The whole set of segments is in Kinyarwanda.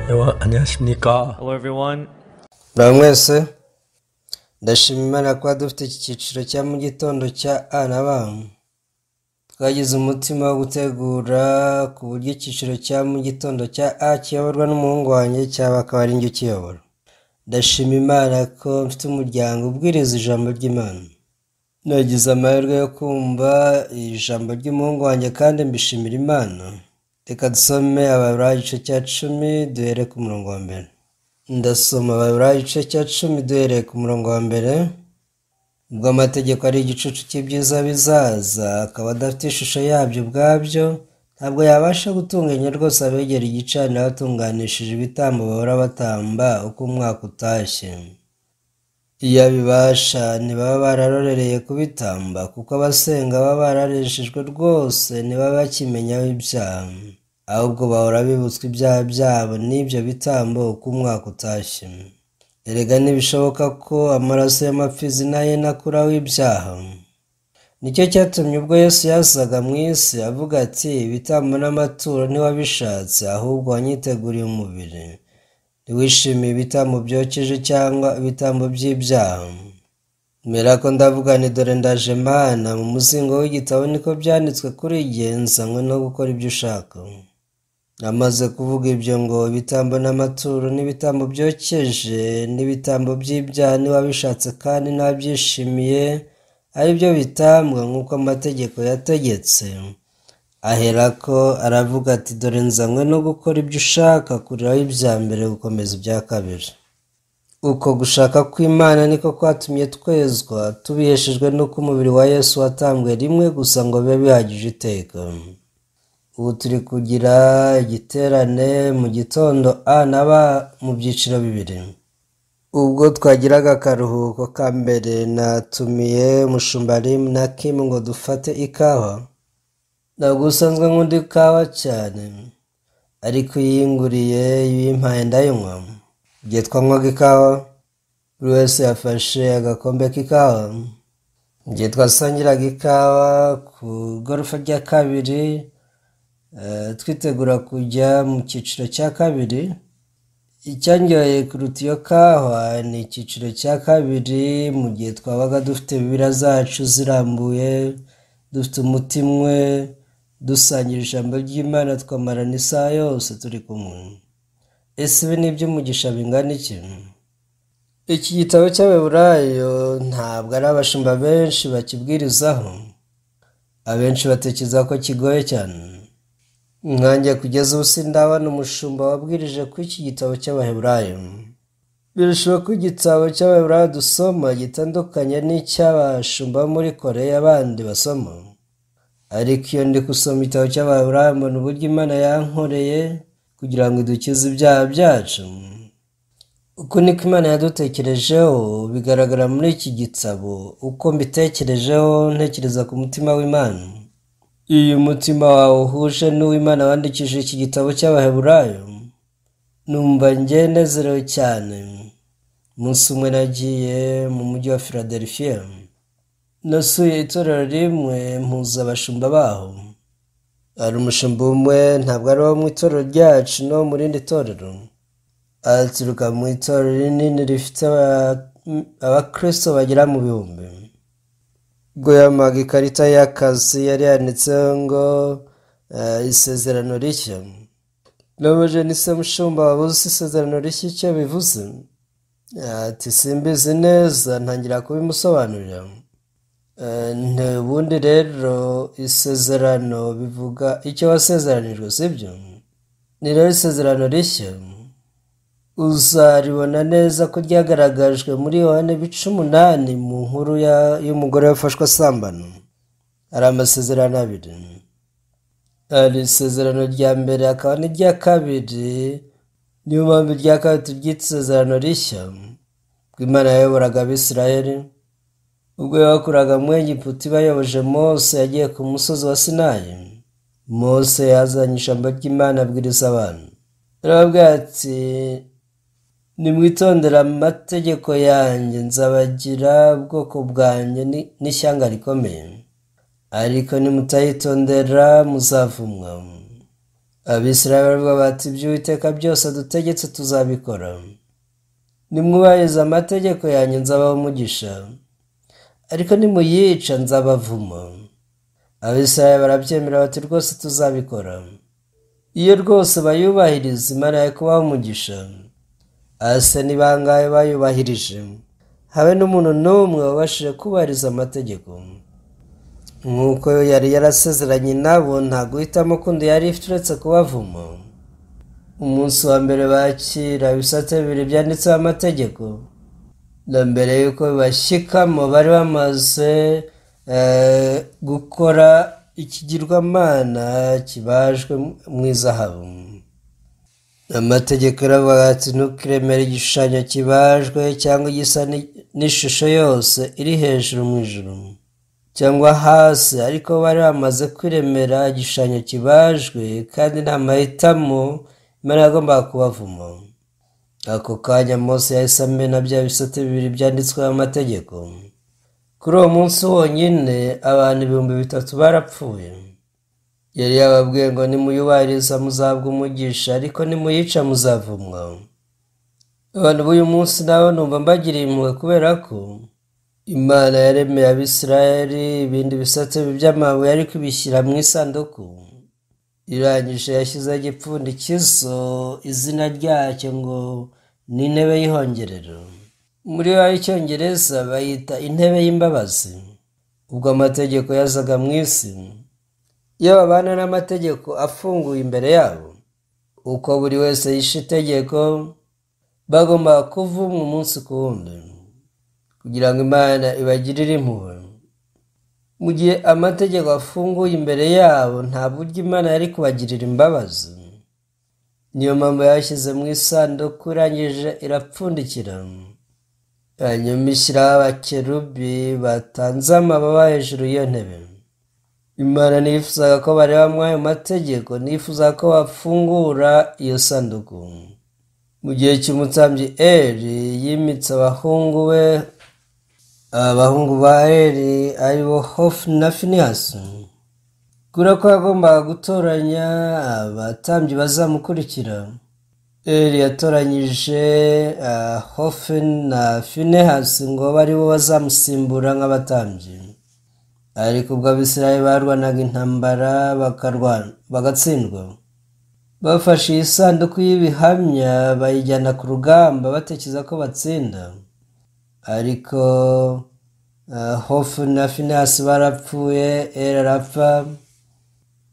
안녕하십니까. Hello everyone. mwese ndashima Imana kuba dufite iki cyiciro cya mu gitondo cya A na B. Twagize umutima wo gutegura ku buryo icyiciro cya mu gitondo cya A kiyoborwa n'umuhungu wanjye cyaba akaba ari njye ukiyobora. Ndashima Imana ko mfite umuryango ubwiriza ijambo ry'Imana. Nagize amahirwe yo kumva ijambo ry'umuhungu wanjye kandi mbishimira Imana. Reka dusome Abaheburayo igice cya 10 duhere ku murongo wa mbere. Ndasoma Abaheburayo igice cya 10 duhereye ku murongo wa mbere. Ubwo amategeko ari igicucu cy'ibyiza bizaza, akaba adafite ishusho yabyo ubwabyo, ntabwo yabasha gutunganya rwose abegera igicaniro batunganishije ibitambo bahora batamba uko umwaka utashye. Iyo abibasha ntibaba bararorereye kubitamba, kuko abasenga baba barareshejwe rwose ntibaba bakimenyaho ibyaha, ahubwo bahora bibutswa ibyaha byabo n'ibyo bitambo uko umwaka utashye. Erega ntibishoboka ko amaraso y'amapfizi n'ay'inka akuraho ibyaha. Nicyo cyatumye ubwo Yesu yazaga mu isi avuga ati, ibitambo n'amaturo ntiwabishatse, ahubwo wanyiteguriye umubiri. Ntiwishimiye ibitambo byokeje cyangwa ibitambo by'ibyaha. Mera ko ndavuga nti dore ndaje Mana, mu muzingo w'igitabo niko byanditswe kuri jye, nzanywe no gukora ibyo ushaka. Namaze kuvuga ibyo ngo ibitambo n'amaturo n'ibitambo byokeje n'ibitambo by'ibyaha ntiwabishatse kandi ntabyishimiye, ari byo bitambwa nk'uko amategeko yategetse. Aherako aravuga ati, dore nzanywe no gukora ibyo ushaka, kuriraho ibya mbere gukomeza ibya kabiri. Uko gushaka kw'Imana niko kwatumye twezwa, tubiheshejwe n'uko umubiri wa Yesu watambwe rimwe gusa ngo bibe bihagije iteka. Ubu turi kugira igiterane mu gitondo A na B mu byiciro bibiri. Ubwo twagiraga akaruhuko ka mbere, natumiye Mushumba Rim na Kim ngo dufate ikawa. Ntabwo usanzwe nkunda ikawa cyane, ariko yinguriye yimpaye ndayinywa. Igihe twanywaga ikawa, buri wese yafashe agakombe k'ikawa. Igihe twasangiraga ikawa ku igorofa rya kabiri, twitegura kujya mu cyiciro cya kabiri. Icyanyoye kuruta iyo kawa ni icyiciro cya kabiri, mu gihe twabaga dufite Bibiliya zacu zirambuye, dufite umutima umwe, dusangira ijambo ry'Imana twamarana isaha yose turi kumwe. Ese ibi ni iby'umugisha bingana iki? Iki gitabo cy'Abaheburayo ntabwo ari abashumba benshi bakibwirizaho. Abenshi batekereza ko kigoye cyane. Nkanjye kugeza ubu sindabona umushumba wabwirije ko iki gitabo cy'Abaheburayo. Birashoboka ko igitabo cy'Abaheburayo dusoma gitandukanye n'icy'abashumba bo muri Koreya abandi basoma. Ariko iyo ndi gusoma igitabo cy'Abaheburayo mbona uburyo Imana yankoreye kugira ngo idukize ibyaha byacu. Uko niko Imana yadutekerejeho bigaragara muri iki gitabo. Uko mbitekerejeho ntekereza ku mutima w'Imana. Iyo umutima wawe uhuje n'uw'Imana wandikishije iki gitabo cy'Abaheburayo, numva njye nezerewe cyane. Umunsi umwe nagiye mu mujyi wa Philadelphia, nasuye itorero rimwe mpuza abashumba baho. Hari umushumba umwe, ntabwo ari uwo mu itorero ryacu no mu rindi torero, aturuka mu itorero rinini rifite abakristo bagera mu bihumbi. Ubwo yamaga ikarita y'akazi yari yanditseho ngo isezerano rishya. Nabaje ni se mushumba wabuze isezerano rishya icyo bivuze? Ati simbizi neza, ntangira kubimusobanurira. Ubundi rero isezerano bivuga icyo wasezeranijwe, sibyo? Ni rero isezerano rishya uzaribona neza ko ryagaragajwe muri Yohana 8 mu nkuru y'umugore wafashwe asambana. Hari amasezerano abiri. Hari isezerano rya mbere akaba n'irya kabiri. Niyo mpamvu irya kabiri turyita isezerano rishya. Imana yayoboraga Abisirayeli ubwo yabakuraga mu Egiputa bayoboje Mose yagiye ku musozi wa Sinayi. Mose yazanye ijambo ry'Imana abwiriza abantu. Arababwira ati, nimwitondera amategeko yanjye, nzabagira ubwoko bwanjye n'ishyanga rikomeye. Ariko nimutayitondera muzavumwa. Abisirayeli baravuga bati ibyo Uwiteka byose adutegetse tuzabikora, nimwubahiriza amategeko yanjye nzabaha umugisha, ariko nimuyica nzabavuma. Abisirayeli barabyemera bati rwose tuzabikora. Iyo rwose bayubahiriza Imana yari kubaha umugisha. Ase ni bangahe bayubahirije? Habe n'umuntu n'umwe wabashije kubahiriza amategeko nk'uko yari yarasezeranye nabo. Nta guhitamo kundi yari ifite uretse kubavuma. Umunsi wa mbere bakira ibisate bibiri byanditseho amategeko, na mbere y'uko bashyikamo bari bamaze gukora ikigirwamana kibajwe mu izahabu. Amategeko aravuga ati ntukiremere igishushanyo kibajwe cyangwa gisa n'ishusho yose iri hejuru mu ijuru cyangwa hasi, ariko bari bamaze kwiremera igishushanyo kibajwe kandi nta mahitamo, Imana yagombaga kubavuma. Ako kanya Mose yahise amena bya bisate bibiri byanditsweho amategeko. Kuri uwo munsi wonyine abantu 3,000 barapfuye. Yari yababwiye ngo nimuyubahiriza muzahabwa umugisha, ariko nimuyica muzavumwa. Abantu b'uyu munsi nabo numva mbagiriye impuhwe kubera ko Imana yaremeye Abisirayeli ibindi bisate by'amabuye ariko ibishyira mu isanduku. Irangije yashyizeho igipfundikizo, izina ryacyo ngo ni intebe y'ihongerero. Muri y'icyongereza bayita intebe y'imbabazi. Ubwo amategeko yazaga mu isi, iyo babana n'amategeko afunguye imbere yabo, uko buri wese yishe itegeko, bagomba kuvumwa umunsi ku wundi kugira ngo Imana ibagirire impuhwe. Mu gihe amategeko afunguye imbere yabo, nta buryo Imana yari kubagirira imbabazi. Niyo mpamvu yashyize mu isanduku, irangije irapfundikira. Hanyuma ishyiraho abakerubi batanze amababa hejuru y'iyo ntebe. Imana nifuzaga ko bareba muri ayo mategeko, nifuzaga ko bafungura iyo sanduku. Mu gihe cy'umutambyi Eli yimitse abahungu be, abahungu ba Eli aribo Hofuni na Finehasi, kubera ko yagombaga gutoranya abatambyi bazamukurikira. Eli yatoranyije Hofuni na Finehasi ngo babe aribo bazamusimbura nk'abatambyi. Ariko ubwo Abisirayeli barwanaga intambara bagatsindwa, bafashe iyi sanduku y'ibihamya bayijyana ku rugamba batekereza ko batsinda. Ariko Hofuni na Finehasi barapfuye, Eli arapfa.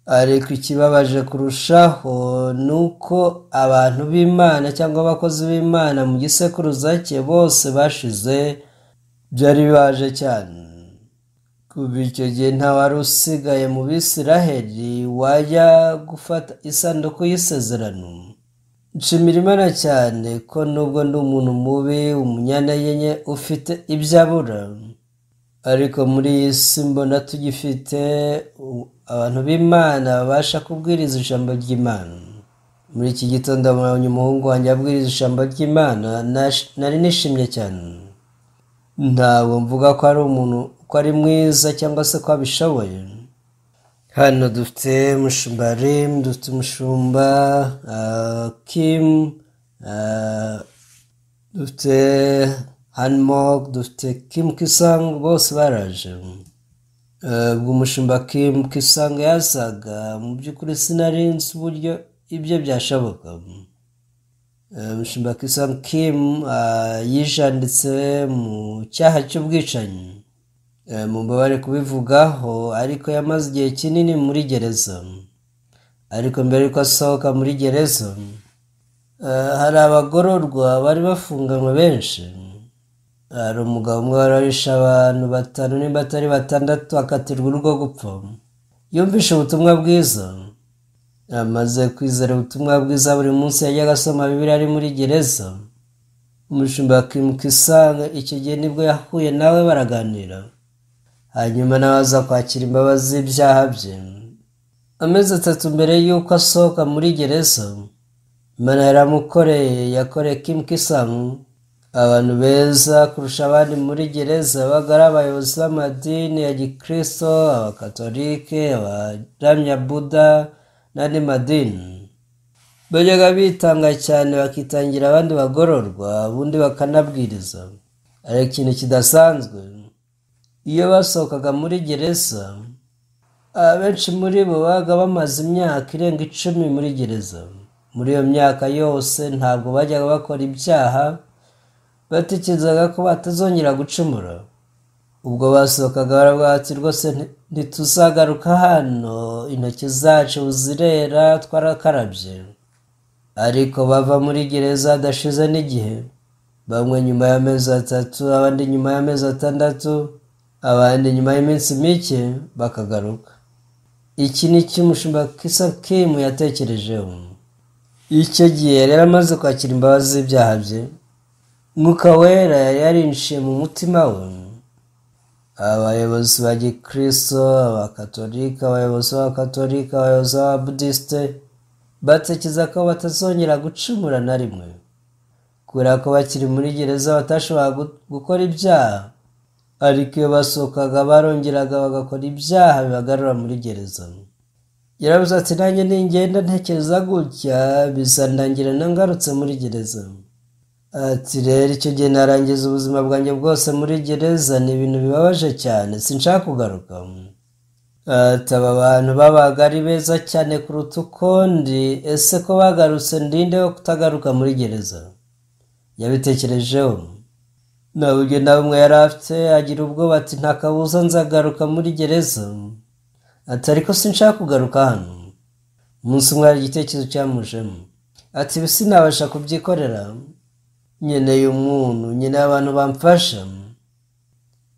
Ariko ikibabaje kurushaho ni uko abantu b'Imana cyangwa abakozi b'Imana mu gisekuruza cye bose bashize. Byari bibaje cyane. Kuva icyo gihe nta wari usigaye mu Bisiraheli wajya gufata isanduku y'isezerano. Nshimira Imana cyane ko nubwo ndi umuntu mubi, umunyantegenke, ufite ibyo abura, ariko muri iyi si mbona tugifite abantu b'Imana babasha kubwiriza ijambo ry'Imana. Muri iki gitondo mbonye umuhungu wanjye abwiriza ijambo ry'Imana, nari nishimye cyane. Ntabwo mvuga ko ari umuntu ko ari mwiza cyangwa se ko abishoboye. Hano dufite umushumba Rim, dufite umushumba Kim, dufite Hanmok, dufite Kim Kisang, bose baraje. Ubwo umushumba Kim Kisang yazaga, mu by'ukuri sinari nzi uburyo ibyo byashoboka. Umushumba Kisang Kim yijanditse mu cyaha cy'ubwicanyi. Mubabare kubivugaho, ariko yamaze igihe kinini muri gereza. Ariko mbere yuko asohoka muri gereza, hari abagororwa bari bafunganywe benshi. Hari umugabo umwe wari warishe abantu 5 nimba atari 6, akatirwa urwo gupfa. Yumvishe ubutumwa bwiza, amaze kwizera ubutumwa bwiza, buri munsi yajyaga asoma Bibiliya ari muri gereza. Umushumba Kim Kisang icyo gihe nibwo yahuye nawe baraganira. Hanyuma nawe aza kwakira imbabazi z'ibyaha bye. Amezi 3 mbere y'uko asohoka muri gereza, Imana yaramukoreye. Yakoreye Kim Kisang abantu beza kurusha abandi muri gereza, bagara abayobozi b'amadini ya Gikristo, abakatolike, abaramya Buddha n'andi madini. bajyaga bitanga cyane bakitangira abandi bagororwa ubundi bakanabwiriza. Ariko ikintu kidasanzwe, iyo basohokaga muri gereza, abenshi muri bo babaga bamaze imyaka irenga 10 muri gereza. Muri iyo myaka yose ntabwo bajyaga bakora ibyaha, batekerezaga ko batazongera gucumura. Ubwo basohokaga baravuga bati rwose ntituzagaruka hano, intoki zacu zirera twarakarabye. Ariko bava muri gereza hadashize n'igihe, bamwe nyuma y'amezi 3, abandi nyuma y'amezi 6, abandi nyuma y'iminsi mike bakagaruka. Iki ni cyo umushumba Kisa Kim yatekerejeho. Icyo gihe yari amaze kwakira imbabazi z'ibyaha bye, Mwuka Wera yari yarinjiye mu mutima we. Abayobozi ba Gikristo, Abakatolika, abayobozi b'Abakatolika, abayobozi b'Ababudisite batekereza ko batazongera gucumura na rimwe, kubera ko bakiri muri gereza batashobora gukora ibyaha. Ariko iyo basohokaga barongeraga bagakora ibyaha bibagarura muri gereza. Yaravuze ati nanjye ningenda ntekereza gutya bizandangira nangarutse muri gereza. Ati rero icyo gihe narangiza ubuzima bwanjye bwose muri gereza, ni ibintu bibabaje cyane, sinshaka kugaruka. Ati aba bantu babaga ari beza cyane kuruta ukundi, ese ko bagarutse ndinde wo kutagaruka muri gereza? Yabitekerejeho. Na buryo na bumwe yari afite, agira ubwoba ati nta kabuza nzagaruka muri gereza. Ati ariko sinshaka kugaruka hano. Umunsi umwe hari igitekerezo cyamujemo. Ati ibi sinabasha kubyikorera, nkeneye umuntu, nkeneye abantu bamfasha.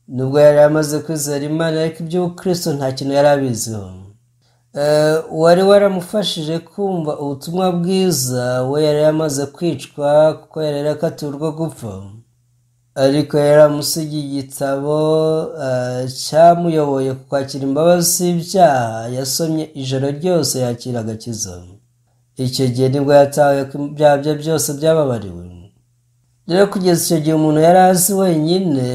Nubwo yari amaze kwizera Imana, ariko iby'ubukristo nta kintu yari abiziho. Wari waramufashije kumva ubutumwa bwiza we yari yamaze kwicwa kuko yari yarakatiwe urwo gupfa. Ariko yaramusigiye igitabo cyamuyoboye ku kwakira imbabazi z'ibyaha. Yasomye ijoro ryose yakira agakiza. Icyo gihe nibwo yatawe ko ibyaha bye byose byababariwe. Rero kugeza icyo gihe umuntu yari azi wenyine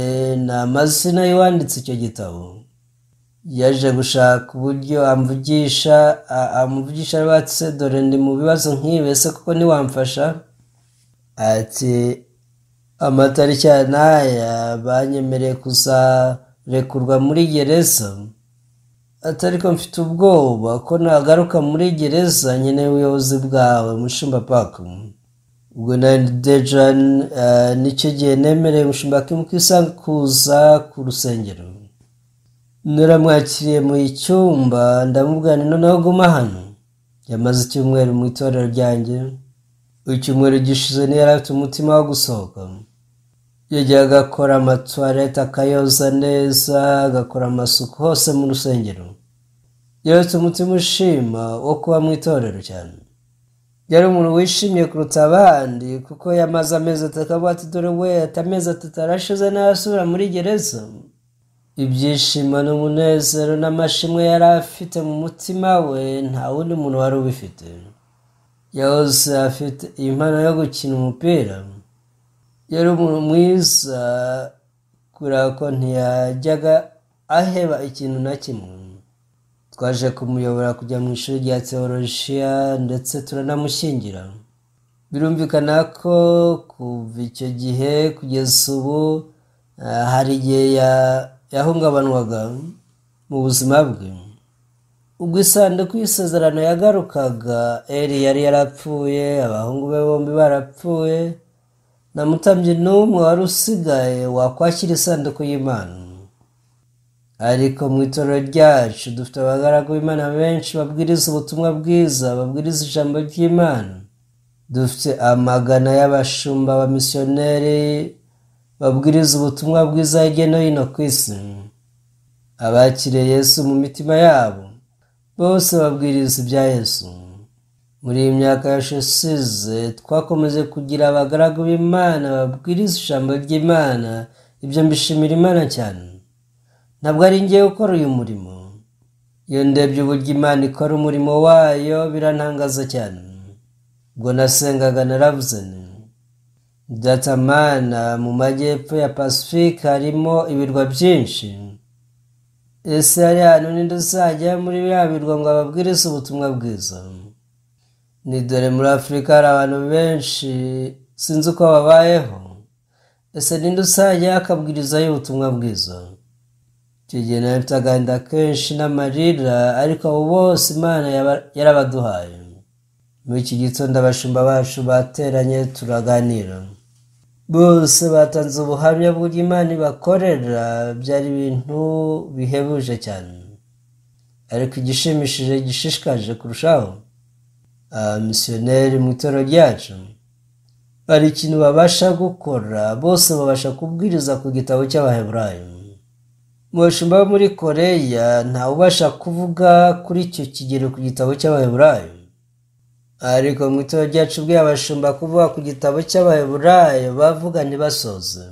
ni amazina y'uwanditse icyo gitabo. Yaje gushaka uburyo amuvugisha batse dore ndi mu bibazo nk'ibi, ese kuko ntiwamfasha? Ati amatariki n'aya banyemereye kuzarekurwa muri gereza. Ati ariko mfite ubwoba ko nagaruka muri gereza nkeneye ubuyobozi bwawe mushumba Paka. Ubwo Dejan nicyo gihe nemereye umushumba Kim kuza ku rusengero. Naramwakiriye mu icyumba ndamubwira nti noneho guma hano. Yamaze icyumweru mu itorero ryanjye. Icyumweru gishize yari afite umutima wo gusohoka. Yajyaga agakora amatoilette akayoza neza, agakora amasuku hose mu rusengero. Yari afite umutima ushima wo kuba mu itorero cyane. Yari umuntu wishimiye kuruta abandi kuko yamaze amezi 3 akavuga ati dore we amezi 3 arashize n'asubira muri gereza. Ibyishimo n'umunezero n'amashimwe yari afite mu mutima we nta wundi muntu wari ubifite. Yahoze afite impano yo gukina umupira. Yari umuntu mwiza kubera ko ntiyajyaga aheba ikintu na kimwe. Twaje kumuyobora kujya mu ishuri rya teolojiya ndetse turanamushyingira. Birumvikana ko kuva icyo gihe kugeza ubu hari igihe yahungabanwaga mu buzima bwe. Ubwo isanduku y'isezerano yagarukaga, Eli yari yarapfuye, abahungu be bombi barapfuye, na mutambyi n'umwe wari usigaye wakwakira isanduku y'Imana. Ariko mu itorero ryacu dufite abagaragu b'Imana benshi babwiriza ubutumwa bwiza, babwiriza ijambo ry'Imana. Dufite amagana y'abashumba b'abamisiyoneri babwiriza ubutumwa bwiza hirya no hino ku isi. Abakiriye Yesu mu mitima yabo bose babwiriza ibya Yesu. Muri iyi myaka yashize twakomeje kugira abagaragu b'Imana babwiriza ijambo ry'Imana. Ibyo mbishimira Imana cyane. Ntabwo ari ngiye gukora uyu murimo. Iyo ndebye uburyo Imana ikora umurimo wayo birantangaza cyane. Ubwo nasengaga naravuze nti Data Mana, mu majyepfo ya Pacifique harimo ibirwa byinshi. Ese hari ahantu ninde uzajya muri biriya birwa ngo ababwirize ubutumwa bwiza? ni dore muri Afurika hari abantu benshi sinzi uko babayeho. Ese ninde usajya akabwirizayo ubutumwa bwiza? Icyo gihe nari mfite agahinda kenshi n'amarira, ariko abo bose Imana yarabaduhaye. Muri iki gitondo abashumba bacu bateranye turaganira, bose batanze ubuhamya bw'uburyo Imana ibakorera. Byari ibintu bihebuje cyane, ariko igishimishije gishishikaje kurushaho, misiyoneri mu itorero ryacu hari ikintu babasha gukora. Bose babasha kubwiriza ku gitabo cy'Abaheburayo. Mu bashumba bo muri Koreya ntawe ubasha kuvuga kuri icyo kigero ku gitabo cy'Abaheburayo, ariko mu itorero ryacu ubwiye abashumba kuvuga ku gitabo cy'Abaheburayo bavuga ntibasoze.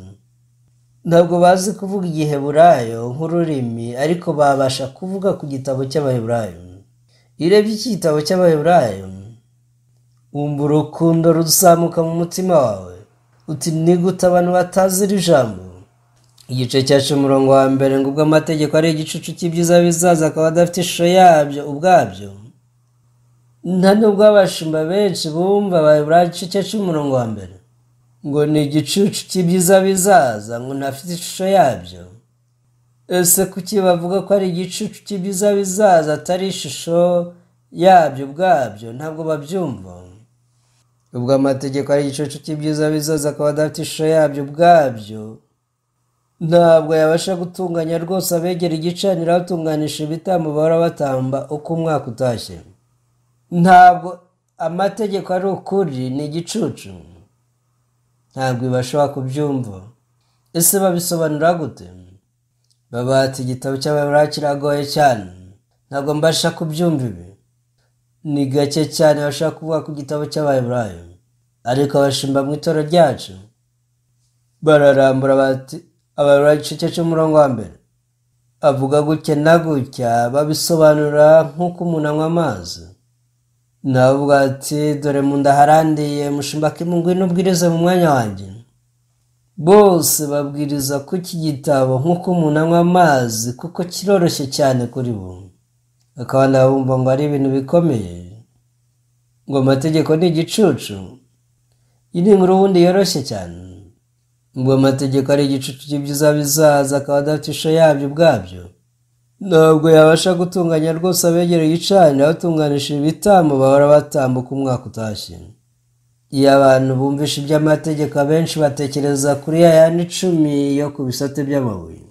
Ntabwo bazi kuvuga Igiheburayo nk'ururimi, ariko babasha kuvuga ku gitabo cy'Abaheburayo. Iyo urebye iki gitabo cy'Abaheburayo wumva urukundo ruzamuka mu mutima wawe, uti ni gute abantu batazi iri jambo. Igice cya 10 ngo ubwo amategeko ari igicucu cy'ibyiza bizaza akaba adafite ishusho yabyo ubwabyo. Nta nubwo abashumba benshi bumva Abaheburayo igice cya 10 ngo ni igicucu cy'ibyiza bizaza, ngo ntafite ishusho yabyo. Ese kuki bavuga ko ari igicucu cy'ibyiza bizaza atari ishusho yabyo ubwabyo? Ntabwo babyumva. Ubwo amategeko ari igicucu cy'ibyiza bizaza akaba adafite ishusho yabyo ubwabyo, ntabwo yabasha gutunganya rwose abegera igicaniro batunganisha ibitambo bahora batamba uko umwaka utashye. Ntabwo amategeko ari ukuri, ni igicucu. Ntabwo bashobora kubyumva. Ese babisobanura gute? Babati igitabo cy'Abaheburayo kiragoye cyane, ntabwo mbasha kubyumva ibi. Ni gake cyane bashaka kuvuga ku gitabo cy'Abaheburayo, ariko abashumba mu itorero ryacu bararambura bati Abaheburayo igice cya 10 avuga gutya na gutya, babisobanura nk'uko umuntu anywa amazi. Navuga ati dore mu nda harandiye, mushumba ngwino ubwirize mu mwanya wanjye. Bose babwiriza ku iki gitabo nk'uko umuntu anywa amazi, kuko kiroroshye cyane kuri bo. Akabanda bumva ngo ari ibintu bikomeye, ngo amategeko ni igicucu. Iyi ni inkuru ubundi yoroshye cyane. Ngo amategeko ari igicucu cy'ibyiza bizaza akaba adafite ishusho yabyo ubwabyo, ntabwo yabasha gutunganya rwose abegereye igicaniro batunganisha ibitambo bahora batambuka umwaka utashye. Iyo abantu bumvisha iby'amategeko abenshi batekereza kuri ya yandi 10 yo ku bisate by'amabuye.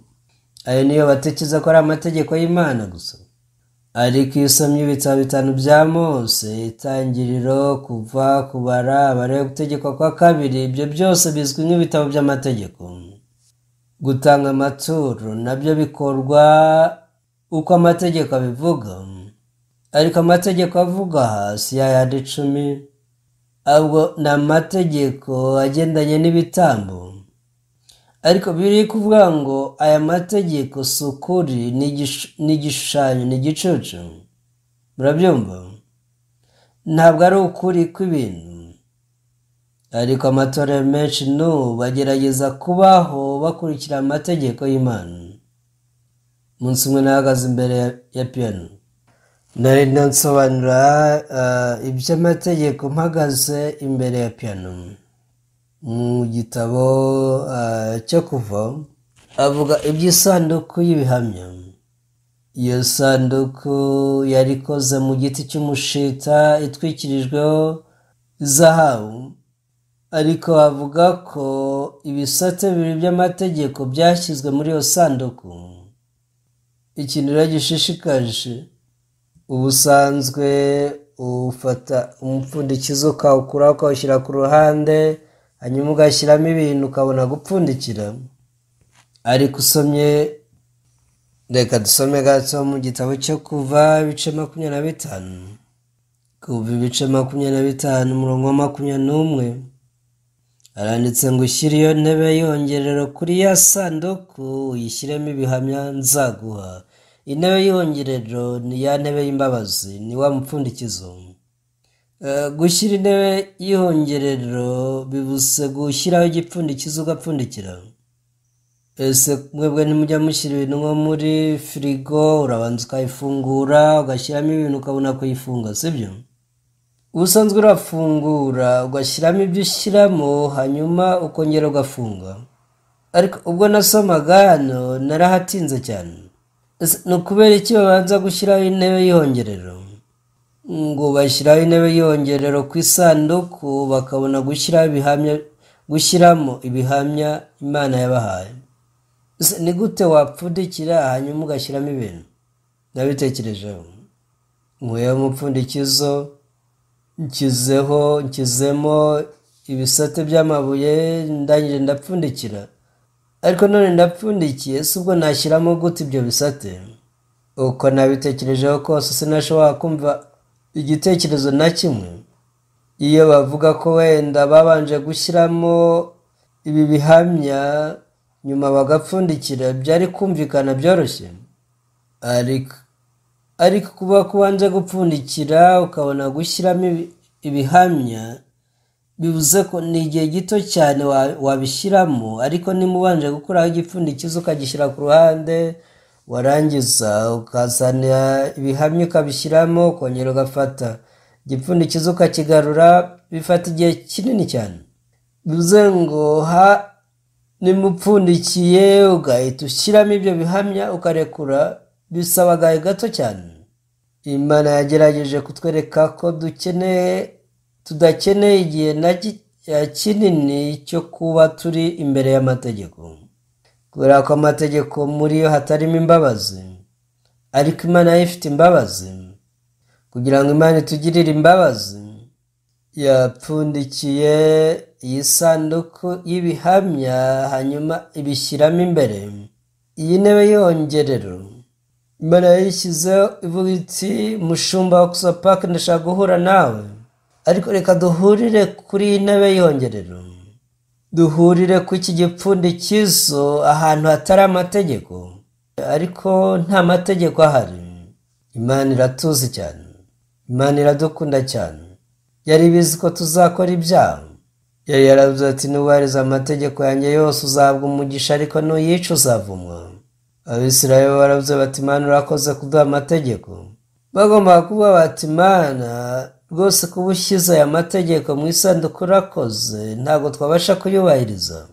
Ayo niyo batekereza ko ari amategeko y'Imana gusa. Ariko iyo usomye ibitabo 5 bya Mose, Itangiriro, Kuva, Kubara, Abalewi, Gutegekwa kwa kabiri, ibyo byose bizwi nk'ibitabo by'amategeko. Gutanga amaturo nabyo bikorwa uko amategeko abivuga, ariko amategeko avuga hasi ya yandi 10 ahubwo ni amategeko agendanye n'ibitambo. Ariko biri kuvuga ngo aya mategeko si ukuri, ni igishushanyo, ni igicucu. Murabyumva? Ntabwo ari ukuri kw'ibintu. Ariko amatorero menshi n'ubu bagerageza kubaho bakurikira amategeko y'Imana. Umunsi umwe nahagaze imbere ya piano, nari nsobanura iby'amategeko mpagaze imbere ya piano. Mu gitabo cyo Kuva avuga iby'isanduku y'ibihamya. Iyo sanduku yari ikoze mu giti cy'umushita itwikirijweho zahabu, ariko avuga ko ibisate 2 by'amategeko byashyizwe muri iyo sanduku. Ikintu rero gishishikaje, ubusanzwe ufata umupfundikizo ukawukuraho ukawushyira ku ruhande, hanyuma ugashyiramo ibintu ukabona gupfundikira. Ariko usomye, reka dusome gato mu gitabo cyo Kuva ibice 25. Kuva ibice 25 umurongo wa 21 aranditse ngo ushyire iyo ntebe y'ihongerero kuri ya sanduku uyishyiremo ibihamya nzaguha. Intebe y'ihongerero ni ya ntebe y'imbabazi, ni wa mupfundikizo. Gushyira intebe y'ihongerero bivuze gushyiraho igipfundikizo ugapfundikira. Ese mwebwe ntimujya mushyira ibintu nko muri firigo, urabanza ukayifungura ugashyiramo ibintu ukabona kuyifunga, sibyo? ubusanzwe urafungura ugashyiramo ibyo ushyiramo hanyuma ukongera ugafunga, ariko ubwo nasomaga hano narahatinze cyane. Ni ukubera iki babanza gushyiraho intebe y'ihongerero? Ngo bashyiraho intebe y'ihongerero ku isanduku bakabona gushyiramo ibihamya Imana yabahaye. Ni gute wapfundikira hanyuma ugashyiramo ibintu? Nabitekerejeho, nkuyeho umupfundikizo, nshyizemo ibisate by'amabuye, ndangije ndapfundikira. Ariko none ndapfundikiye, si ubwo nashyiramo gute ibyo bisate? Uko nabitekerejeho kose sinashobora kumva igitekerezo na kimwe. Iyo bavuga ko wenda babanje gushyiramo ibi bihamya nyuma bagapfundikira, byari kumvikana byoroshye. Ariko kuba kubanje gupfundikira ukabona gushyiramo ibihamya, bivuze ko ni igihe gito cyane wabishyiramo. Ariko nimubanje gukuraho igipfundikizo ukagishyira ku ruhande, warangiza ukazana ibihamya ukabishyiramo, ukongera ugafata igipfundikizo ukakigarura, bifata igihe kinini cyane. Bivuze ngo nimupfundikiye ugahita ushyiramo ibyo bihamya ukarekura, bisaba agahe gato cyane. Imana yagerageje kutwereka ko tudakeneye igihe kinini cyo kuba turi imbere y'amategeko, kubera ko amategeko muri yo hatarimo imbabazi. Ariko Imana yo ifite imbabazi. Kugira ngo Imana itugirire imbabazi, yapfundikiye iyi sanduku y'ibihamya hanyuma ibishyiramo imbere. Iyi ntebe y'ihongerero Imana yayishyizeho ivuga iti, mushumba wa Kusa Park ndashaka guhura nawe, ariko reka duhurire kuri iyi ntebe y'ihongerero, duhurire ku iki gipfundikizo ahantu hatari amategeko. Ariko nta mategeko ahari. Imana iratuzi cyane, Imana iradukunda cyane. Yari bizi ko tuzakora ibyaha. Yari yaravuze ati, nubahiriza amategeko yanjye yose uzahabwa umugisha, ariko nuyica uzavumwa. Abisirayeli baravuze bati, Imana urakoze kuduha amategeko. Bagomba kuvuga bati, Imana rwose kuba ushyize aya mategeko mu isanduku urakoze, ntabwo twabasha kuyubahiriza.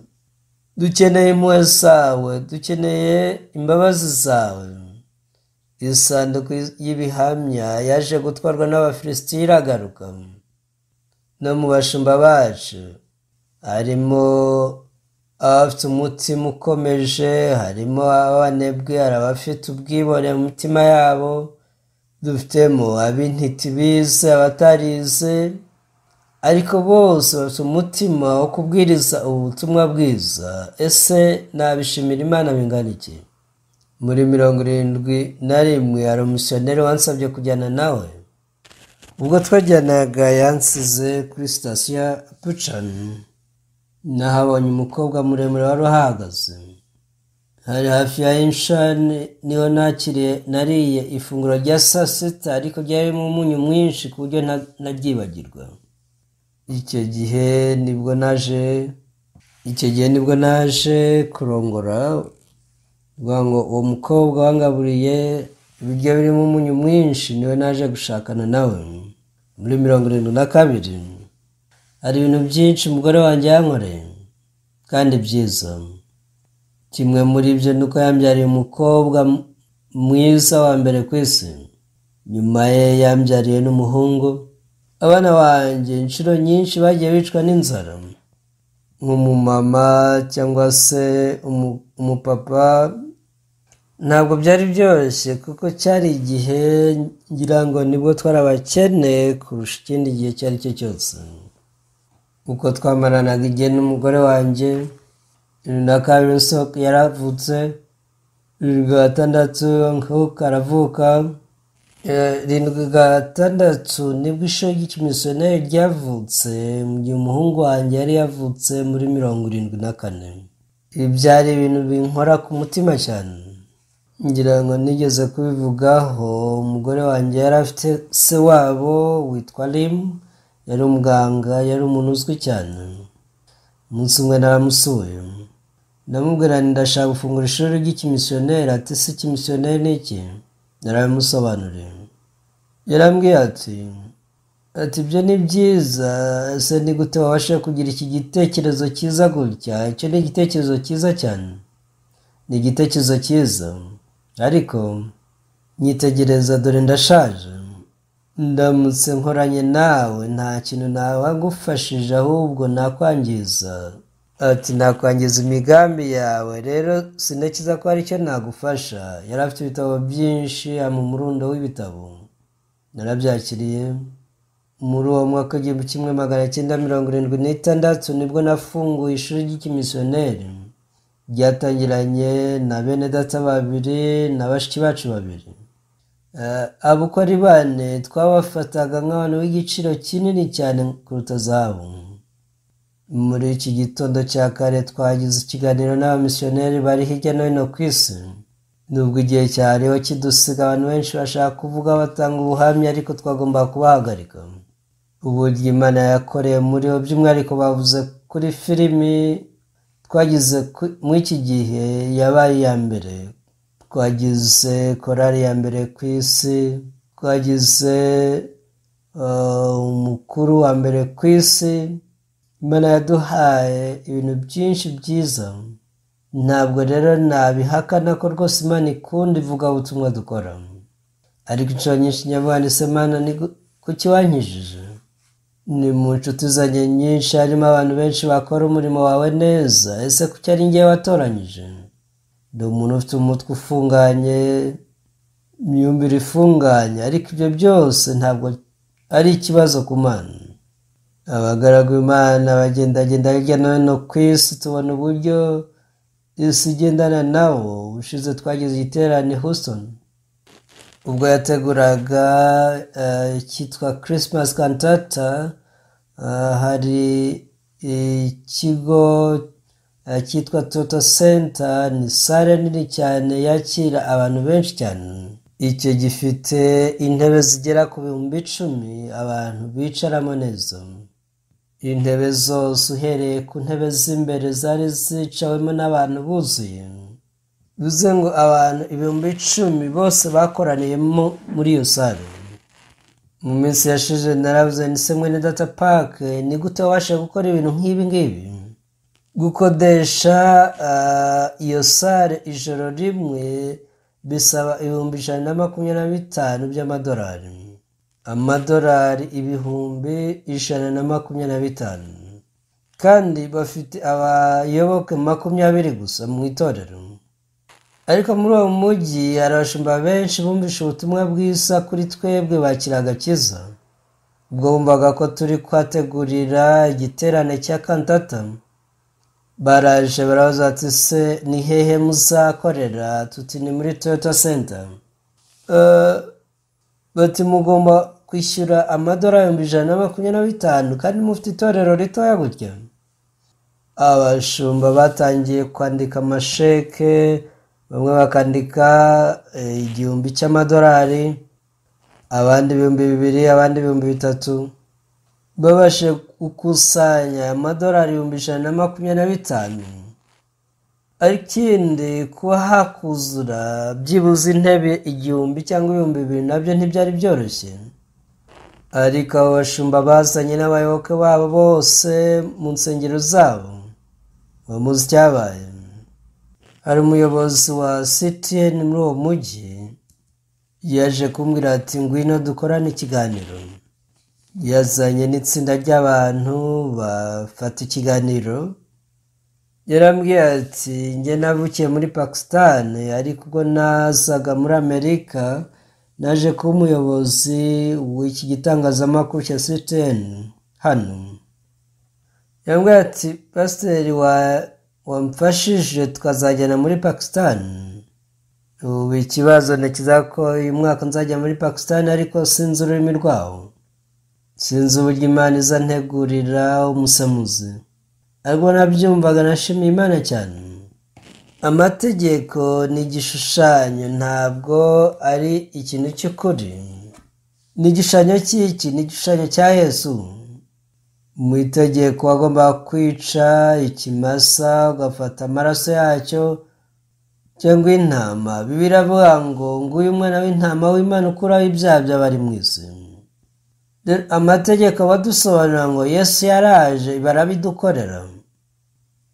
Dukeneye impuhwe zawe, dukeneye imbabazi zawe. Isanduku y'ibihamya yaje gutwarwa n'Abafilisitiya iragaruka. No mu bashumba bacu harimo abafite umutima ukomeje, harimo abanebwe, hari abafite ubwibone mu mitima yabo, dufitemo ab'intiti bize, abatarize, ariko bose bafite umutima wo kubwiriza ubutumwa bwiza. Ese nabishimira Imana bingana iki? Muri 71 hari umusiyoneri wansabye kujyana nawe. Ubwo twajyanaga yansize kuri sitasiyo ya Pucani, nahabonye umukobwa muremure wari uhagaze. Hari hafi ya Inshani, niho nariye ifunguro rya saa sita, ariko ryarimo umunyu mwinshi ku buryo ntaryibagirwa. Icyo gihe nibwo naje kurongora. Ngo uwo mukobwa wangaburiye ibiryo birimo umunyu mwinshi niwe naje gushakana nawe. Muri 72 hari ibintu byinshi umugore wanjye yankoreye kandi byiza. Kimwe muri byo nuko yambyariye umukobwa mwiza wa mbere ku isi. Nyuma ye yambyariye n'umuhungu. Abana banjye inshuro nyinshi bagiye bicwa n'inzara. Nk'umumama cyangwa se umupapa, ntabwo byari byoroshye kuko cyari igihe ngira ngo nibwo twarabakene kurusha ikindi gihe cyari cyo cyose. Uko twamaranaga igihe n'umugore wanjye, 72 yaravutse, 76 nk'uko aravuka, 76 nibwo ishuri ry'ikimisiyoneri ryavutse, mu gihe umuhungu wanjye yari yavutse muri 74. Ibi byari ibintu binkora ku mutima cyane. Ngira ngo nigeze kubivugaho, umugore wanjye yari afite se wabo witwa Lim, yari umuganga, yari umuntu uzwi cyane. Umunsi umwe naramusuye, ndamubwira nti ndashaka gufungura ishuri ry'ikimisiyoneri. Ati se ikimisiyoneri ni iki? Narabimusobanuriye. Yarambwiye ati, ati ibyo ni byiza, ese ni gute wabasha kugira iki gitekerezo cyiza gutya? Icyo ni igitekerezo cyiza cyane, ni igitekerezo cyiza, ariko nyitegereza dore ndashaje, ndamutse nkoranye nawe nta kintu nawagufashije ahubwo nakwangiza. Ati nakwangiza imigambi yawe, rero sinakiza ko hari icyo nagufasha. Yari afite ibitabo byinshi mu murundo w'ibitabo, narabyakiriye. Muri uwo mwaka w'igihumbi kimwe magana cyenda 76 nibwo nafunguye ishuri ry'ikimisiyoneri ryatangiranye na bene data babiri na bashiki bacu babiri. Abo uko ari bane twabafataga nk'abantu b'igiciro kinini cyane kuruta zahabu. Muri iki gitondo cya kare twagize ikiganiro n'abamisiyoneri bari hirya no hino ku isi. Nubwo igihe cyariho kidusiga, abantu benshi bashaka kuvuga batanga ubuhamya, ariko twagomba kubahagarika. Uburyo Imana yakoreye muri bo, by'umwihariko bavuze kuri filimi twagize muri iki gihe yabaye iya mbere. Twagize korali ya mbere ku isi, twagize umukuru wa mbere ku isi. Imana yaduhaye ibintu byinshi byiza, ntabwo rero nabihakana ko rwose Imana ikunda ivugabutumwa dukora, ariko inshuro nyinshi nyabwana ese Mana ni kuki wankijije? Ni mu nshuti zanjye nyinshi harimo abantu benshi bakora umurimo wawe neza, ese kuki ari njyewe watoranyije? Ndi umuntu ufite umutwe ufunganye, imyumvire ifunganye, ariko ibyo byose ntabwo ari ikibazo ku Mana. Abagaragu Imana bagendagenda hirya no hino ku isi, tubona uburyo isi igendana nabo. Ubushize twagize igiterane Houston, ubwo yateguraga cyitwa Christmas Cantata. Hari ikigo cyitwa Total Center, ni sale nini cyane yakira abantu benshi cyane. Icyo gifite intebe zigera ku 10,000 abantu bicaramo neza. Intebe zose uhereye ku ntebe z'imbere zari zicawemo n'abantu buzuye, bivuze ngo abantu 10,000 bose bakoraniyemo muri iyo sale. Mu minsi yashize naravuze ni se mwene data Park, ni gute wabasha gukora ibintu nk'ibi ngibi? Gukodesha iyo sale ijoro rimwe bisaba 125 by'amadolari, amadolari 125, kandi bafite abayoboke 20 gusa mu itorero. Ariko muri uwo mujyi hari abashumba benshi bumvishe ubutumwa bwiza kuri twebwe bakira agakiza. Ubwo bumvaga ko turi kwategurira igiterane cya kantata, baraje barabaza ati se ni hehe muzakorera? Tuti ni muri Toyota Center. Bati mugomba kwishyura amadolari 125 kandi mufite itorero ritoya gutya. Abashumba batangiye kwandika amasheke, bamwe bakandika 1,000 cy'amadolari, abandi 2,000, abandi 3,000. Babashe gukusanya amadolari 125. Ikindi kuba hakuzura byibuze intebe 1,000 cyangwa 2,000 nabyo ntibyari byoroshye. Ariko abo bashumba bazanye n'abayoboke babo bose mu nsengero zabo. Muzi cyabaye, hari umuyobozi wa CTN muri uwo mujyi yaje kumbwira ati ngwino dukorane ikiganiro. Yazanye n'itsinda ry'abantu bafata ikiganiro. Yarambwiye ati njye navukiye muri Pakistan, ariko ubwo nazaga muri Amerika naje kuba umuyobozi w'iki gitangazamakuru cya CTN hano. Yambwiye ati pasiteri wamfashije tukazajyana muri Pakistan. Ubu ikibazo nakiza ko uyu mwaka nzajya muri Pakistan, ariko sinzi ururimi rwawo, sinzi uburyo Imana izantegurira umusemuzi. Ariko nabyumvaga nashimiye Imana cyane. Amategeko ni igishushanyo, ntabwo ari ikintu cy'ukuri. Ni igishushanyo cy'iki? Ni igishushanyo cya Yesu. Mu itegeko wagomba kwica ikimasa, ugafata amaraso yacyo cyangwa intama. Bibiliya iravuga ngo nguyu umwana w'intama w'Imana ukuraho ibyaha by'abari mu isi. amategeko badusobanura ngo Yesu yaraje barabidukorera,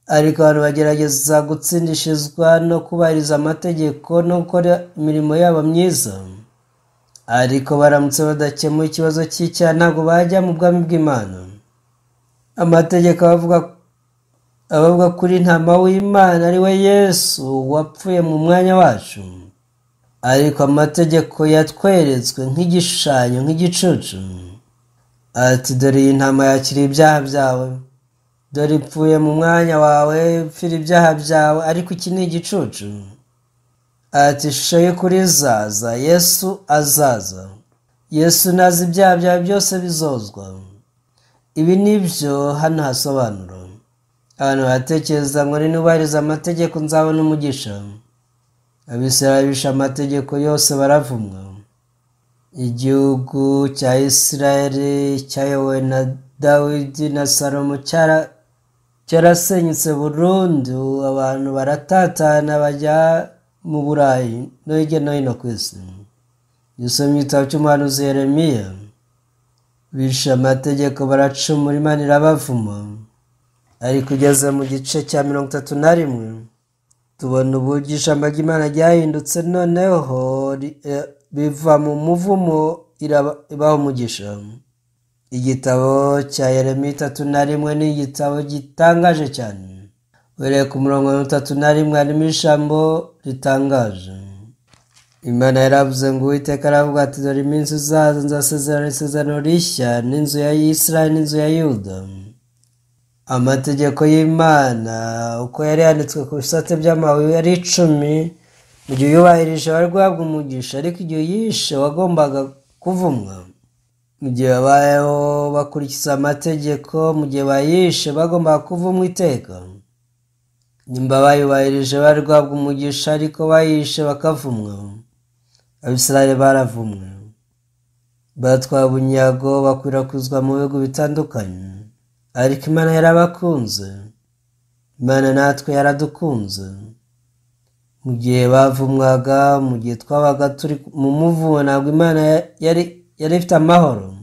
ariko abantu bagerageza gutsindishizwa no kubahiriza amategeko no gukora imirimo yabo myiza, ariko baramutse badakemuye ikibazo cy'icyaha ntabwo bajya mu bwami bw'Imana. Amategeko abavuga kuri intama w'Imana ari we Yesu wapfuye mu mwanya wacu, ariko amategeko yatweretswe nk'igishushanyo, nk'igicucu. Ati dore iyi ntama yakiriye ibyaha byawe, dore ipfuye mu mwanya wawe, ipfira ibyaha byawe, ariko iki ni igicucu. Ati ishusho y'ukuri izaza, Yesu azaza. Yesu nazi ibyaha byawe byose bizozwa. Ibi nibyo hano hasobanura. Abantu batekereza ngo ninubahiriza amategeko nzabona umugisha. Abisirayeli bishe amategeko yose baravumwa. Igihugu cya Isirayeli cyayobowe na Dawidi na Salomo cyarasenyutse burundu, abantu baratatana bajya mu Burayi no hirya no hino ku isi. Dusomye igitabo cy'umuhanuzi Yeremiya, bishe amategeko baracumura, Imana irabavuma. Ariko ugeze mu gice cya 31 tubona uburyo ijambo ry'Imana ryahindutse, noneho biva mu muvumo ibaho umugisha. Igitabo cya Yeremiya 31 ni igitabo gitangaje cyane. Uhereye ku murongo wa 31 harimo ijambo ritangaje. Imana yaravuze ngo Uwiteka aravuga ati dore iminsi izaza nzasezerana isezerano rishya n'inzu ya Isirayeli n'inzu ya Yuda. Amategeko y'Imana uko yari yanditswe ku bisate by'amabuye yari 10. Mu gihe yubahirije wari guhabwa umugisha, ariko igihe yishe wagombaga kuvumwa. Mu gihe babayeho bakurikiza amategeko, mu gihe bayishe bagombaga kuvumwa iteka. Nimba bayubahirije bari guhabwa umugisha, ariko bayishe bakavumwa. Abisirayeli baravumwe, batwawe bunyago, bakwirakwizwa mu bihugu bitandukanye. Ariko Imana yarabakunze, Imana natwe yaradukunze. Mu gihe bavumwaga, mu gihe twabaga turi mu muvumo, ntabwo Imana yari ifite amahoro.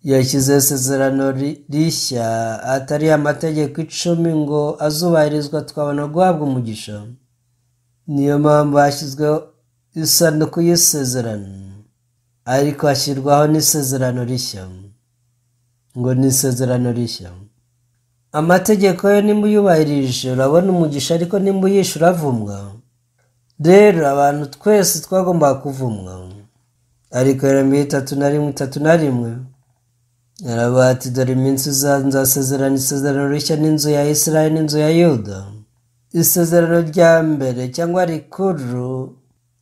Yashyize isezerano rishya, atari amategeko 10 ngo azubahirizwa twabona guhabwa umugisha. Niyo mpamvu hashyizweho isanduku y'isezerano, ariko hashyirwaho n'isezerano rishya, ngo ni isezerano rishya. Amategeko yo nimba uyubahirije urabona umugisha, ariko nimba uyishe uravumwa. Rero abantu twese twagombaga kuvumwa. Ariko Yeremiya 31 yaravuga ati dore iminsi izaza nzasezerana isezerano rishya n'inzu ya Isirayeli n'inzu ya Yuda. Isezerano rya mbere cyangwa rikuru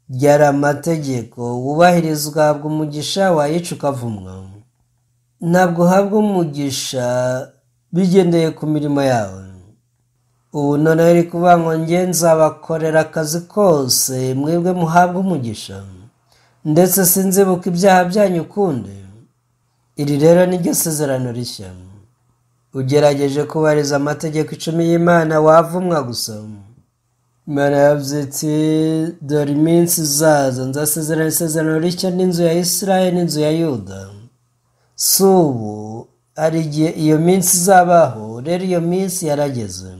ryari amategeko, wubahirizwa habwa umugisha, wayica ukavumwa. Ntabwo uhabwa umugisha bigendeye ku mirimo yawe. Ubu noneho iri kuvuga ngo njye nzabakorera akazi kose, mwebwe muhabwe umugisha, ndetse sinzibuka ibyaha byanyu ukundi. Iri rero ni ryo sezerano rishya. Ugerageje kubahiriza amategeko 10 y'Imana wavumwa gusa. Imana yavuze iti dore iminsi izaza nzasezerana isezerano rishya n'inzu ya Isirayeli n'inzu ya Yuda. Subu hari igihe iyo minsi izabaho, rero iyo minsi yarageze.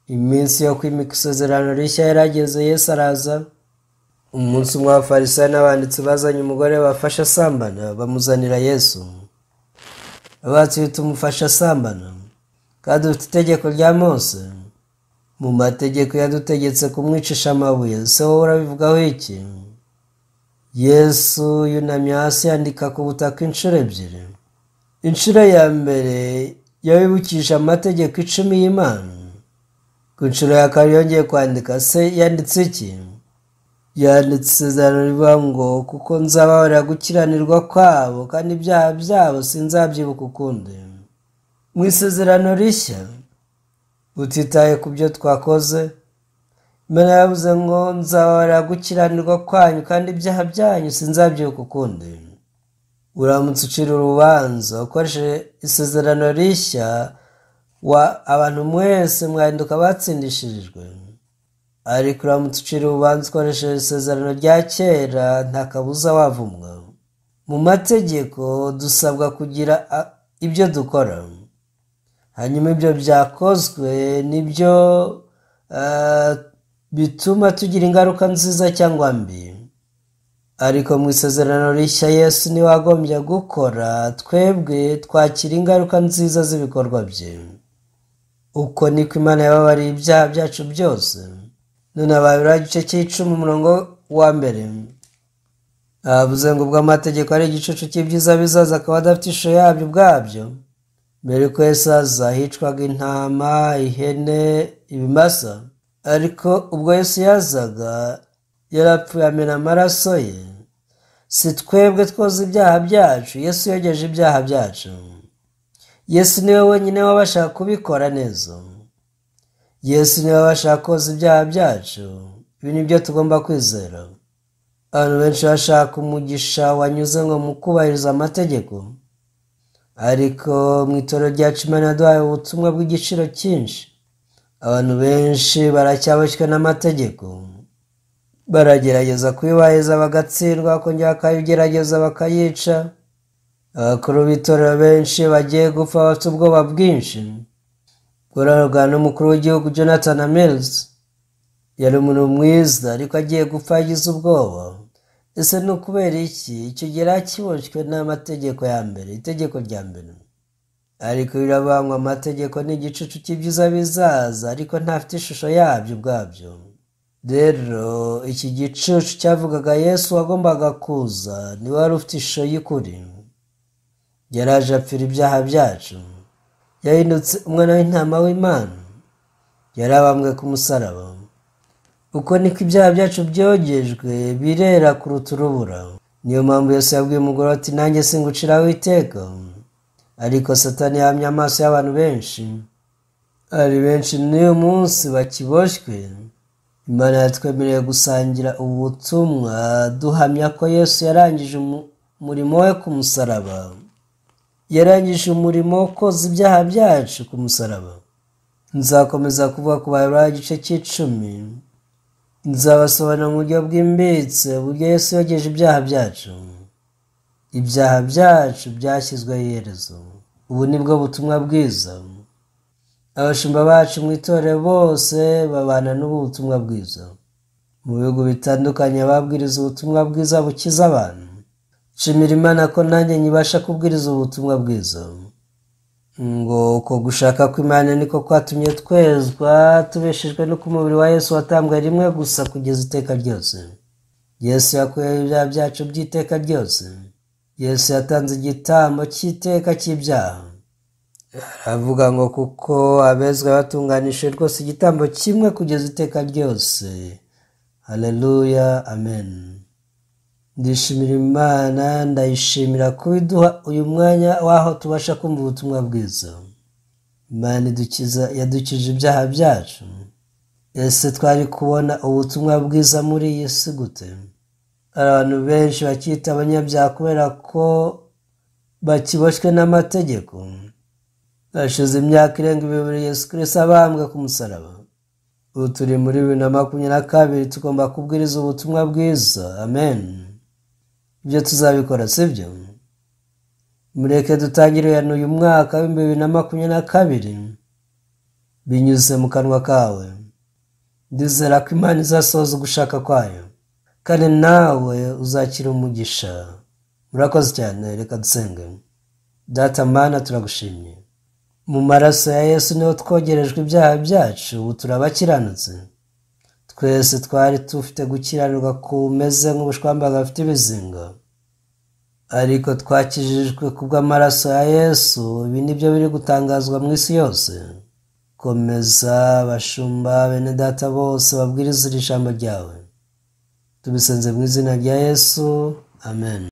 Iminsi yo kwimika isezerano rishya yarageze. Yesu araza. Umunsi umwe Abafarisayo n'abanditsi bazanye umugore bafashe asambana, bamuzanira Yesu. Abatsi tumufasha asambana, kandi dufite itegeko rya Mose. Mu mategeko yadutegetse kumwicisha amabuye, se wowe urabivugaho iki? Yesu yunamye hasi yandika ku butaka inshuro 2. Inshuro ya mbere yabibukije amategeko 10 y'Imana. Ku nshuro ya kabiri yongeye kwandika. Se yanditse iki? Yanditse isezerano rivuga ngo kuko nzababarira gukiranirwa kwabo, kandi ibyaha byabo sinzabyibuka ukundi. Mu isezerano rishya, utitaye ku byo twakoze, Imana yavuze ngo nzababarira gukiranirwa kwanyu, kandi ibyaha byanyu sinzabyibuka ukundi. Uramutse ucira urubanza ukoresheje isezerano rishya, abantu mwese mwahinduka batsindishirijwe. Ariko uramutse ucira urubanza ukoresheje isezerano rya kera, nta kabuza wavumwa. mu mategeko dusabwa kugira ibyo dukora, hanyuma ibyo byakozwe nibyo bituma tugira ingaruka nziza cyangwa mbi. Ariko mu isezerano rishya Yesu niwe wagombye gukora, twebwe twakira ingaruka nziza z'ibikorwa bye. Uko niko Imana yababariye ibyaha byacu byose. None Abaheburayo igice cy'icumi umurongo wa mbere avuze ngo ubwo amategeko ari igicucu cy'ibyiza bizaza akaba adafite ishusho yabyo ubwabyo. Mbere ko Yesu aza hicwaga intama, ihene, ibimasa, ariko ubwo Yesu yazaga yarapfuye amena amaraso ye. Si twebwe twoza ibyaha byacu, Yesu yogeje ibyaha byacu. Yesu niwe wenyine wabasha kubikora neza. Yesu niwe wabasha koza ibyaha byacu. Ibi ni byo tugomba kwizera. Abantu benshi bashaka umugisha wanyuze ngo mu kubahiriza amategeko, ariko mu itorero ryacu Imana yaduhaye ubutumwa bw'igiciro cyinshi. Abantu benshi baracyaboshywe n'amategeko, baragerageza kuyubahiriza bagatsindwa, bakongera bakayigerageza bakayica. Abakuru b'itorero benshi bagiye gupfa bafite ubwoba bwinshi. Kurarwa n'umukuru w'igihugu Jonathan Mills yari umuntu mwiza, ariko agiye gupfa yagize ubwoba. Ese ni ukubera iki? Icyo gihe yakiboshywe n'amategeko ya mbere, itegeko rya mbere. Ariko birabangwa amategeko ni igicucu cy'ibyiza bizaza, ariko ntafite ishusho yabyo ubwabyo. Rero iki gicucu cyavugaga Yesu wagombaga kuza niwe wari ufite ishusho y'ukuri. Yaraje apfira ibyaha byacu, yahindutse umwana w'intama w'Imana, yarabambwe ku musaraba. Uko niko ibyaha byacu byogejwe birera kuruta urubura. Niyo mpamvu Yesu yabwiye umugore ati nanjye singuciraho iteka. Ariko Satani yahamye amaso y'abantu benshi. Ari benshi n'uyu munsi bakiboshywe. Imana yatwemereye gusangira ubutumwa duhamya ko Yesu yarangije umurimo we ku musaraba. Yarangije umurimo wo koza ibyaha byacu ku musaraba. Nzakomeza kuvuga ku Baheburayo igice cy'icumi. Nzabasobanurira mu buryo bwimbitse uburyo Yesu yogeje ibyaha byacu. Ibyaha byacu byashyizweho iherezo. Ubu ni bwo butumwa bwiza. Abashumba bacu mu itorero bose babana n'ubu butumwa bwiza. Mu bihugu bitandukanye babwiriza ubutumwa bwiza bukiza abantu. Nshimira Imana ko nanjye nyibasha kubwiriza ubutumwa bwiza. Ngo uko gushaka kw'Imana niko kwatumye twezwa, tubeshejwe no ku mubiri wa Yesu watambwe rimwe gusa kugeza iteka ryose. Yesu yakuyeho ibyaha byacu by'iteka ryose. Yesu yatanze igitambo cy'iteka cy'ibyaha. Aravuga ngo kuko abezwa batunganishije rwose igitambo kimwe kugeza iteka ryose. Haleluya, amen. Ndishimira Imana, ndayishimira kubiduha uyu mwanya waho tubasha kumva ubutumwa bwiza. Imana yadukije ibyaha byacu. Ese twari kubona ubutumwa bwiza muri iyi si gute? Abantu benshi bakita abanyabyaha kubera ko bakiboshywe n'amategeko. Hashize imyaka irenga 200 Yesu Kristo abambwe ku musaraba. Ubu turi muri 2022, tugomba kubwiriza ubutumwa bwiza. Amen. Ibyo tuzabikora sibyo? Mureke dutangire uyu mwaka wa 2022 binyuze mu kanwa kawe. Ndizera ko Imana izasohoza ugushaka kwayo, kandi nawe uzakira umugisha. Murakoze cyane, reka dusenge. Data Mana, turagushimye. Mu maraso ya Yesu niho twogerejwe ibyaha byacu, ubu turabakiranutse. Twese twari tufite gukiranirwa kumeze nk'ubushwambagara bafite ibizinga, ariko twakijijwe kubw'amaraso ya Yesu. Ibi nibyo biri gutangazwa mu isi yose. Komeza abashumba bene data bose babwiriza ijambo ryawe. Tubisenze mu izina rya Yesu, amen.